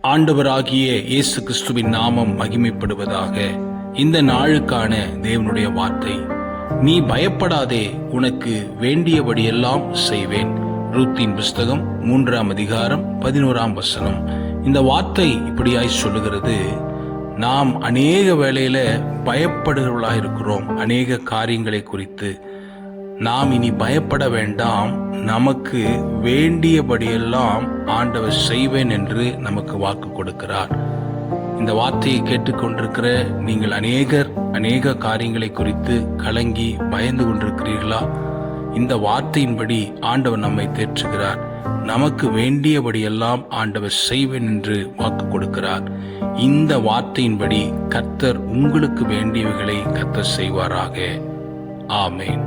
ஆண்டவராகிய இயேசு கிறிஸ்துவின் நாமம் மகிமைப்படுவதாக. இந்த நாளுக்கான தேவனுடைய வார்த்தை, நீ பயப்படாதே, உனக்கு வேண்டியபடியெல்லாம் செய்வேன். ரூத்தின் புஸ்தகம் 3ஆம் அதிகாரம் 11ஆம் வசனம். இந்த வார்த்தை இப்படியாய் சொல்லுகிறது, நாம் அநேக வேளையில பயப்படுகிறவர்களாக இருக்கிறோம். அநேக காரியங்களை குறித்து நாம் இனி பயப்பட வேண்டாம், நமக்கு வேண்டியபடியெல்லாம் ஆண்டவர் செய்வேன் என்று நமக்கு வாக்கு கொடுக்கிறார். இந்த வார்த்தையை கேட்டுக்கொண்டிருக்கிற நீங்கள் அநேக காரியங்களை குறித்து கலங்கி பயந்து கொண்டிருக்கிறீர்களா? இந்த வார்த்தையின்படி ஆண்டவர் நம்மை தேற்றுகிறார். நமக்கு வேண்டியபடியெல்லாம் ஆண்டவர் செய்வேன் என்று வாக்கு கொடுக்கிறார். இந்த வார்த்தையின்படி கர்த்தர் உங்களுக்கு வேண்டியவைகளை கர்த்தர் செய்வாராக. ஆமென்.